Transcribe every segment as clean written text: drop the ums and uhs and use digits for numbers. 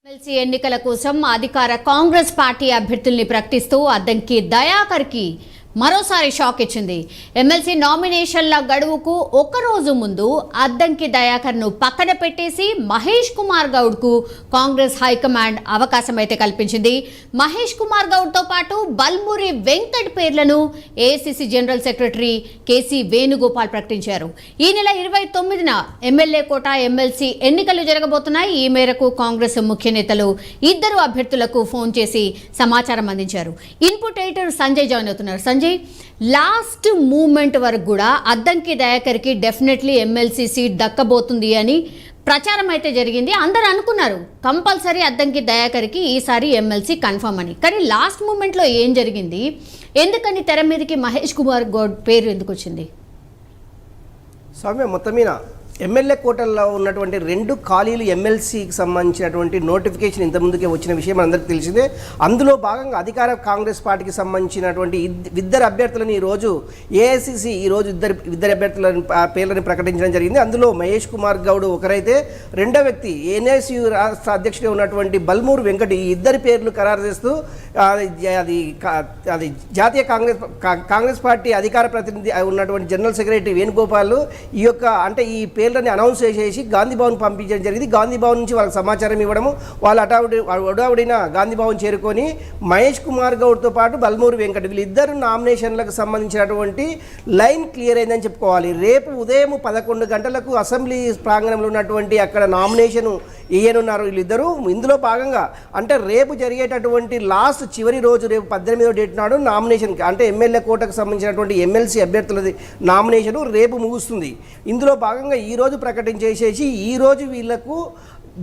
MLC ఎన్నికల కోసం అధికార కాంగ్రెస్ పార్టీ అభ్యర్థుల్ని ప్రకటిస్తూ అద్దంకి దయాకర్కి మరోసారి షాక్ ఇచ్చింది. ఎమ్మెల్సీ నామినేషన్ల గడువుకు ఒక రోజు ముందు అద్దంకి దయాకర్ను పక్కన పెట్టేసి మహేష్ కుమార్ గౌడ్కు కాంగ్రెస్ హైకమాండ్ అవకాశం అయితే కల్పించింది. మహేష్ కుమార్ గౌడ్తో పాటు బల్మూరి వెంకట్ పేర్లను AICC general secretary KC Venugopal ప్రకటించారు. ఈ నెల 29న ఎమ్మెల్యే కోట ఎమ్మెల్సీ ఎన్నికలు జరగబోతున్నాయి. ఈ మేరకు కాంగ్రెస్ ముఖ్య నేతలు ఇద్దరు అభ్యర్థులకు ఫోన్ చేసి సమాచారం అందించారు. ఇన్పుట్ ఎడిటర్ సంజయ్ జాయిన్ అవుతున్నారు. సంజయ్, లాస్ట్ మూమెంట్ వరకు కూడా అద్దంకి దయాకర్కి డెఫినెట్లీ ఎమ్మెల్సీ సీట్ దక్కబోతుంది అని ప్రచారం అయితే జరిగింది. అందరూ అనుకున్నారు కంపల్సరీ అద్దంకి దయాకర్కి ఈసారి ఎమ్మెల్సీ కన్ఫర్మ్ అని. కానీ లాస్ట్ మూమెంట్లో ఏం జరిగింది, ఎందుకని తెర మీదకి మహేష్ కుమార్ గౌడ్ పేరు ఎందుకు వచ్చింది? స్వామి, మొత్తం మీద ఎమ్మెల్యే కోటల్లో ఉన్నటువంటి 2 ఖాళీలు ఎమ్మెల్సీకి సంబంధించినటువంటి నోటిఫికేషన్ ఇంతకుముందుకే వచ్చిన విషయం అందరికీ తెలిసిందే. అందులో భాగంగా అధికార కాంగ్రెస్ పార్టీకి సంబంధించినటువంటి ఇద్దరు అభ్యర్థులను ఈరోజు ఏఐసిసి ఇద్దరు అభ్యర్థుల పేర్లను ప్రకటించడం జరిగింది. అందులో మహేష్ కుమార్ గౌడ్ ఒకరైతే, రెండో వ్యక్తి ఎన్ఎస్యు రాష్ట్ర అధ్యక్షుడిగా ఉన్నటువంటి బల్మూరు వెంకట్, ఈ ఇద్దరి పేర్లు ఖరారు చేస్తూ అది జాతీయ కాంగ్రెస్ పార్టీ అధికార ప్రతినిధి ఉన్నటువంటి జనరల్ సెక్రటరీ వేణుగోపాల్ ఈ పేర్లని అనౌన్స్ చేసేసి గాంధీ భవన్ పంపించడం జరిగింది. గాంధీ భవన్ నుంచి వాళ్ళకి సమాచారం ఇవ్వడము, వాళ్ళు అడావుడిన గాంధీ భవన్ చేరుకొని మహేష్ కుమార్ గౌడ్తో పాటు బల్మూరు వెంకట్ వీళ్ళిద్దరు నామినేషన్లకు సంబంధించినటువంటి లైన్ క్లియర్ అయిందని చెప్పుకోవాలి. రేపు ఉదయం 11 గంటలకు అసెంబ్లీ ప్రాంగణంలో ఉన్నటువంటి అక్కడ నామినేషన్ వేయనున్నారు వీళ్ళిద్దరూ. ఇందులో భాగంగా అంటే రేపు జరిగేటటువంటి లాస్ట్ చివరి రోజు, రేపు 18వ డేట్ నాడు నామినేషన్, అంటే ఎమ్మెల్యే కోటకు సంబంధించినటువంటి ఎమ్మెల్సీ అభ్యర్థులది నామినేషన్ రేపు ముగుస్తుంది. ఇందులో భాగంగా ఈరోజు ప్రకటించేసేసి ఈరోజు వీళ్లకు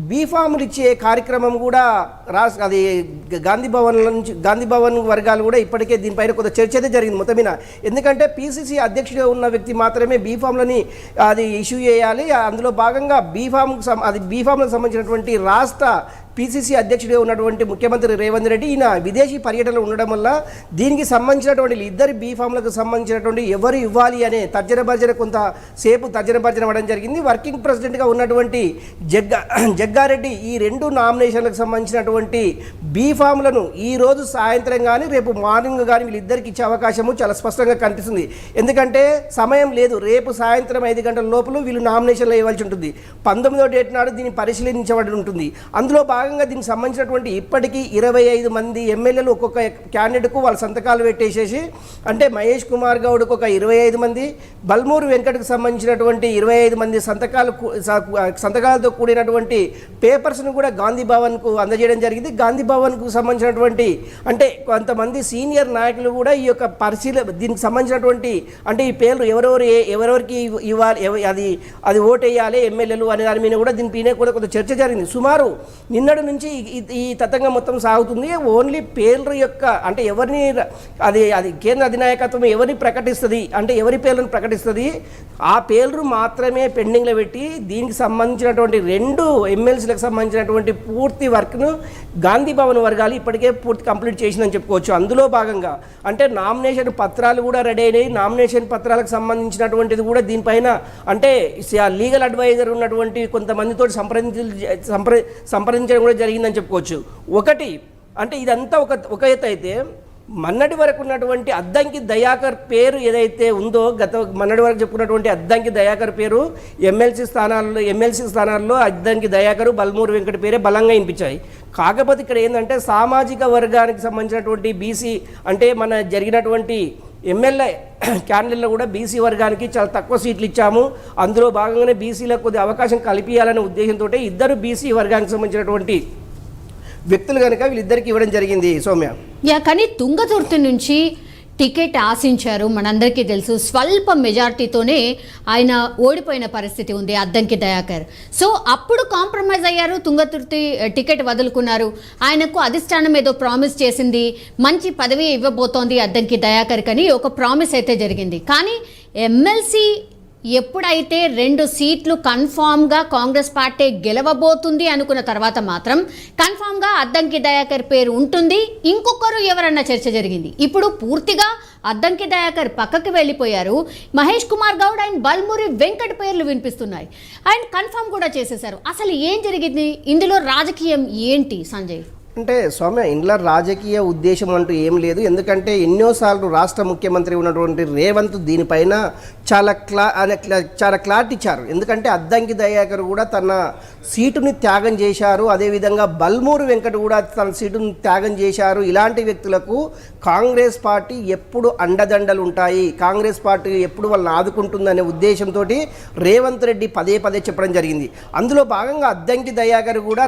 బీఫామ్లు ఇచ్చే కార్యక్రమం కూడా అది గాంధీ భవన్ వర్గాలు కూడా ఇప్పటికే దీనిపైన కొంత చర్చ అయితే జరిగింది మొత్తం మీద. ఎందుకంటే పీసీసీ అధ్యక్షుడిగా ఉన్న వ్యక్తి మాత్రమే బీఫామ్లని అది ఇష్యూ చేయాలి. అందులో భాగంగా బీఫామ్లకు సంబంధించినటువంటి రాష్ట్ర పీసీసీ అధ్యక్షుడిగా ఉన్నటువంటి ముఖ్యమంత్రి రేవంత్ రెడ్డి ఈయన విదేశీ పర్యటనలు ఉండడం వల్ల దీనికి సంబంధించినటువంటి ఇద్దరు బీఫామ్లకు సంబంధించినటువంటి ఎవరు ఇవ్వాలి అనే కొంతసేపు తర్జన అవ్వడం జరిగింది. వర్కింగ్ ప్రెసిడెంట్గా ఉన్నటువంటి జగ్గారెడ్డి ఈ 2 నామినేషన్లకు సంబంధించినటువంటి బీఫామ్లను ఈరోజు సాయంత్రం కానీ రేపు మార్నింగ్ కానీ వీళ్ళిద్దరికి ఇచ్చే అవకాశము చాలా స్పష్టంగా కనిపిస్తుంది. ఎందుకంటే సమయం లేదు, రేపు సాయంత్రం 5 గంటల లోపల వీళ్ళు నామినేషన్లు ఇవ్వాల్సి ఉంటుంది. 19వ డేట్ నాడు దీన్ని పరిశీలించబడి ఉంటుంది. అందులో దీనికి సంబంధించినటువంటి ఇప్పటికీ 25 మంది ఎమ్మెల్యేలు ఒక్కొక్క క్యాండిడేట్కు వాళ్ళ సంతకాలు పెట్టేసేసి, అంటే మహేష్ కుమార్ గౌడ్కు ఒక 25 మంది, బల్మూరు వెంకట్కు సంబంధించినటువంటి 25 మంది సంతకాలతో కూడినటువంటి పేపర్స్ను కూడా గాంధీ భవన్కు అందజేయడం జరిగింది. గాంధీ భవన్కు సంబంధించినటువంటి అంటే కొంతమంది సీనియర్ నాయకులు కూడా ఈ యొక్క దీనికి సంబంధించినటువంటి అంటే ఈ పేర్లు ఎవరెవరికి ఇవ్వాలి, అది ఓటు వేయాలి ఎమ్మెల్యేలు అనే దాని మీద కూడా దీనిపైన కూడా కొంత చర్చ జరిగింది. సుమారు నిన్నటి నుంచి ఈ తతంగం మొత్తం సాగుతుంది. ఓన్లీ పేర్ల యొక్క అంటే ఎవరిని అది కేంద్ర అధినాయకత్వం ఎవరిని ప్రకటిస్తుంది, అంటే ఎవరి పేర్లను ప్రకటిస్తుంది, ఆ పేర్లు మాత్రమే పెండింగ్లో పెట్టి దీనికి సంబంధించినటువంటి 2 ఎమ్మెల్సీలకు సంబంధించినటువంటి పూర్తి వర్క్ను గాంధీ భవన్ వర్గాలు ఇప్పటికే పూర్తి కంప్లీట్ చేసిందని చెప్పుకోవచ్చు. అందులో భాగంగా అంటే నామినేషన్ పత్రాలు కూడా రెడీ అయినాయి. నామినేషన్ పత్రాలకు సంబంధించినటువంటిది కూడా దీనిపైన అంటే లీగల్ అడ్వైజర్ ఉన్నటువంటి కొంతమందితో సంప్రదించడం కూడా జరిగిందని చెప్పుకోవచ్చు. ఒకటి అంటే ఇదంతా ఒక ఎత్తు అయితే, మొన్నటి వరకు ఉన్నటువంటి అద్దంకి దయాకర్ పేరు ఏదైతే ఉందో, మొన్నటి వరకు చెప్పుకున్నటువంటి అద్దంకి దయాకర్ పేరు ఎమ్మెల్సీ స్థానాల్లో అద్దంకి దయాకరు బల్మూరు వెంకట పేరే బలంగా వినిపించాయి. కాకపోతే ఇక్కడ ఏంటంటే సామాజిక వర్గానికి సంబంధించినటువంటి బీసీ అంటే మన జరిగినటువంటి ఎమ్మెల్యే క్యాండిడేట్లో కూడా బీసీ వర్గానికి చాలా తక్కువ సీట్లు ఇచ్చాము, అందులో భాగంగానే బీసీలకు కొద్ది అవకాశం కల్పించాలనే ఉద్దేశంతో ఇద్దరు బీసీ వర్గానికి సంబంధించినటువంటి వ్యక్తులు కనుక వీళ్ళిద్దరికి ఇవ్వడం జరిగింది. సౌమ్య, కానీ తుంగతుర్తి నుంచి టికెట్ ఆశించారు, మనందరికీ తెలుసు. స్వల్ప మెజార్టీతోనే ఆయన ఓడిపోయిన పరిస్థితి ఉంది అద్దంకి దయాకర్. సో అప్పుడు కాంప్రమైజ్ అయ్యారు, తుంగతుర్తి టికెట్ వదులుకున్నారు. ఆయనకు అధిష్టానం ఏదో ప్రామిస్ చేసింది, మంచి పదవి ఇవ్వబోతోంది అద్దంకి దయాకర్ కని ఒక ప్రామిస్ అయితే జరిగింది. కానీ ఎమ్మెల్సీ ఎప్పుడైతే 2 సీట్లు కన్ఫామ్గా కాంగ్రెస్ పార్టీ గెలవబోతుంది అనుకున్న తర్వాత మాత్రం కన్ఫామ్గా అద్దంకి దయాకర్ పేరు ఉంటుంది, ఇంకొకరు ఎవరన్న చర్చ జరిగింది. ఇప్పుడు పూర్తిగా అద్దంకి దయాకర్ పక్కకి వెళ్ళిపోయారు. మహేష్ కుమార్ గౌడ్ అండ్ బల్మురి వెంకట్ పేర్లు వినిపిస్తున్నాయి. అండ్ కన్ఫామ్ కూడా చేసేశారు. అసలు ఏం జరిగింది ఇందులో, రాజకీయం ఏంటి సంజయ్? అంటే సౌమ్య, ఇందులో రాజకీయ ఉద్దేశం అంటూ ఏం లేదు. ఎందుకంటే ఎన్నోసార్లు రాష్ట్ర ముఖ్యమంత్రి ఉన్నటువంటి రేవంత్ దీనిపైన చాలా క్లారిటీ ఇచ్చారు. ఎందుకంటే అద్దంకి దయాకర్ కూడా తన సీటుని త్యాగం చేశారు, అదేవిధంగా బల్మూరు వెంకట్ కూడా తన సీటుని త్యాగం చేశారు. ఇలాంటి వ్యక్తులకు కాంగ్రెస్ పార్టీ ఎప్పుడు అండదండలు ఉంటాయి, కాంగ్రెస్ పార్టీ ఎప్పుడు వాళ్ళని ఆదుకుంటుందనే ఉద్దేశంతో రేవంత్ రెడ్డి పదే పదే చెప్పడం జరిగింది. అందులో భాగంగా అద్దంకి దయాకర్ కూడా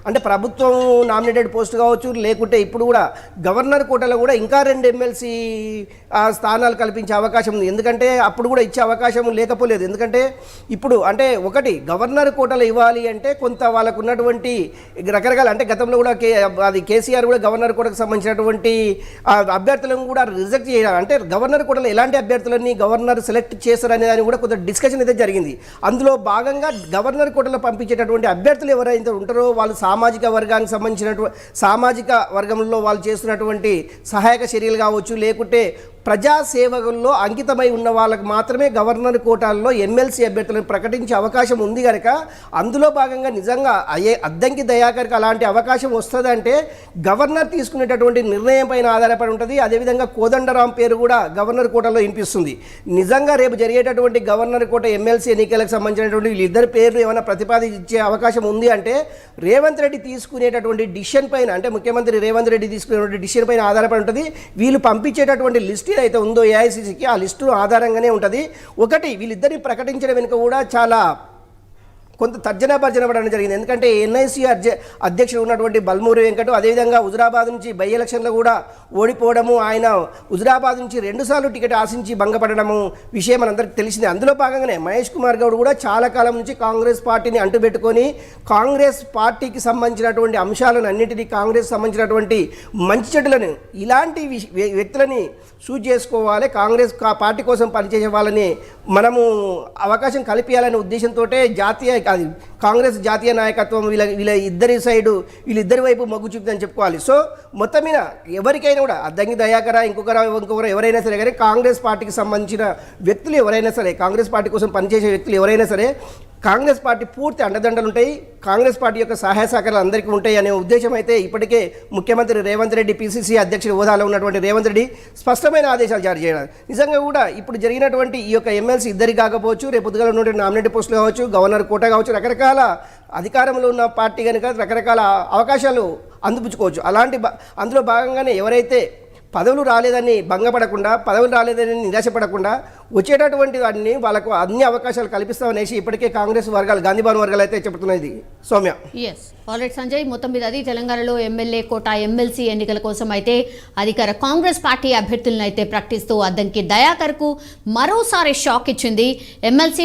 అంటే ప్రభుత్వం నామినేటెడ్ పోస్ట్ కావచ్చు, లేకుంటే ఇప్పుడు కూడా గవర్నర్ కోటలో కూడా ఇంకా 2 ఎమ్మెల్సీ స్థానాలు కల్పించే అవకాశం ఉంది. ఎందుకంటే అప్పుడు కూడా ఇచ్చే అవకాశం లేకపోలేదు. ఎందుకంటే ఇప్పుడు అంటే ఒకటి గవర్నర్ కోటలో ఇవ్వాలి అంటే కొంత వాళ్ళకు ఉన్నటువంటి రకరకాల, అంటే గతంలో కూడా కేసీఆర్ కూడా గవర్నర్ కోటకు సంబంధించినటువంటి అభ్యర్థులను కూడా రిజెక్ట్ చేయాలి. అంటే గవర్నర్ కోటలో ఎలాంటి అభ్యర్థులని గవర్నర్ సెలెక్ట్ చేస్తారనే దాని కూడా కొంత డిస్కషన్ అయితే జరిగింది. అందులో భాగంగా గవర్నర్ కోటలో పంపించేటటువంటి అభ్యర్థులు ఎవరైతే ఉంటారో వాళ్ళు సామాజిక వర్గానికి సంబంధించినటువంటి సామాజిక వర్గంలో వాళ్ళు చేస్తున్నటువంటి సహాయక చర్యలు కావచ్చు, లేకుంటే ప్రజాసేవకుల్లో అంకితమై ఉన్న వాళ్ళకు మాత్రమే గవర్నర్ కోటాల్లో ఎమ్మెల్సీ అభ్యర్థులను ప్రకటించే అవకాశం ఉంది కనుక అందులో భాగంగా నిజంగా అద్దంకి దయాకర్కి అలాంటి అవకాశం వస్తుందంటే గవర్నర్ తీసుకునేటటువంటి నిర్ణయం పైన ఆధారపడి ఉంటుంది. అదేవిధంగా కోదండరాం పేరు కూడా గవర్నర్ కోటాలో వినిపిస్తుంది. నిజంగా రేపు జరిగేటటువంటి గవర్నర్ కోట ఎమ్మెల్సీ ఎన్నికలకు సంబంధించినటువంటి వీళ్ళిద్దరి పేర్లు ఏమైనా ప్రతిపాదించే అవకాశం ఉంది అంటే రేవంత్ రెడ్డి తీసుకునేటటువంటి డిసిషన్ పైన, అంటే ముఖ్యమంత్రి రేవంత్ రెడ్డి తీసుకునేటువంటి డిసిషన్ పైన ఆధారపడి ఉంటుంది. వీళ్ళు పంపించేటటువంటి లిస్ట్ అయితే ఉందో ఏఐసిసికి ఆ లిస్టు ఆధారంగానే ఉంటుంది. ఒకటి వీళ్ళిద్దరిని ప్రకటించడం వెనుక కూడా చాలా కొంత తర్జన భర్జన పడడం జరిగింది. ఎందుకంటే ఎన్ఐసి అధ్యక్షుడు ఉన్నటువంటి బల్మూరి వెంకట్, అదేవిధంగా హుజురాబాద్ నుంచి బై ఎలక్షన్లో కూడా ఓడిపోవడము, ఆయన హుజురాబాద్ నుంచి 2 సార్లు టికెట్ ఆశించి భంగపడడము విషయం మనందరికీ తెలిసిందే. అందులో భాగంగానే మహేష్ కుమార్ గౌడ్ కూడా చాలా కాలం నుంచి కాంగ్రెస్ పార్టీని అంటుపెట్టుకొని కాంగ్రెస్ పార్టీకి సంబంధించినటువంటి అంశాలను అన్నింటినీ, కాంగ్రెస్ సంబంధించినటువంటి మంచి చెడులను, ఇలాంటి వ్యక్తులని చూజ్ చేసుకోవాలి, కాంగ్రెస్ పార్టీ కోసం పనిచేసే వాళ్ళని మనము అవకాశం కల్పించాలనే ఉద్దేశంతో కాంగ్రెస్ జాతీయ నాయకత్వం వీళ్ళిద్దరి వైపు మొగ్గు చూపుతుందని చెప్పుకోవాలి. సో మొత్తం మీద ఎవరికైనా కూడా అద్దంకి దయాకర ఇంకొకరు ఎవరైనా సరే కానీ కాంగ్రెస్ పార్టీకి సంబంధించిన వ్యక్తులు ఎవరైనా సరే, కాంగ్రెస్ పార్టీ కోసం పనిచేసే వ్యక్తులు ఎవరైనా సరే కాంగ్రెస్ పార్టీ పూర్తి అండదండలు ఉంటాయి, కాంగ్రెస్ పార్టీ యొక్క సహాయ సహకారాలు అందరికీ ఉంటాయి అనే ఉద్దేశం అయితే ఇప్పటికే ముఖ్యమంత్రి రేవంత్ రెడ్డి, పిసిసి అధ్యక్షుడి హోదాలో ఉన్నటువంటి రేవంత్ రెడ్డి స్పష్టమైన ఆదేశాలు జారీ చేయడం. నిజంగా కూడా ఇప్పుడు జరిగినటువంటి ఈ యొక్క ఎమ్మెల్సీ ఇద్దరికి కాకపోవచ్చు, రేపు పొద్దుగాల ఉన్నటువంటి నామినేటెడ్ పోస్టులు కావచ్చు, గవర్నర్ కోట కావచ్చు, రకరకాల అధికారంలో ఉన్న పార్టీ కనుక రకరకాల అవకాశాలు అందిపుచ్చుకోవచ్చు. అందులో భాగంగానే ఎవరైతే పదవులు రాలేదని భంగపడకుండా, పదవులు రాలేదని నిరాశపడకుండా వచ్చేటటువంటి వాటిని వాళ్ళకు అన్ని అవకాశాలు కల్పిస్తామనేసి ఇప్పటికే కాంగ్రెస్ వర్గాలు, గాంధీభవన్ వర్గాలు అయితే చెబుతున్నది. సౌమ్య, ఆల్రెడీ సంజయ్, మొత్తం మీద అది తెలంగాణలో ఎమ్మెల్యే కోట, ఎమ్మెల్సీ ఎన్నికల కోసం అయితే అధికార కాంగ్రెస్ పార్టీ అభ్యర్థులను అయితే ప్రకటిస్తూ అద్దంకి దయాకర్కు మరోసారి షాక్ ఇచ్చింది. ఎమ్మెల్సీ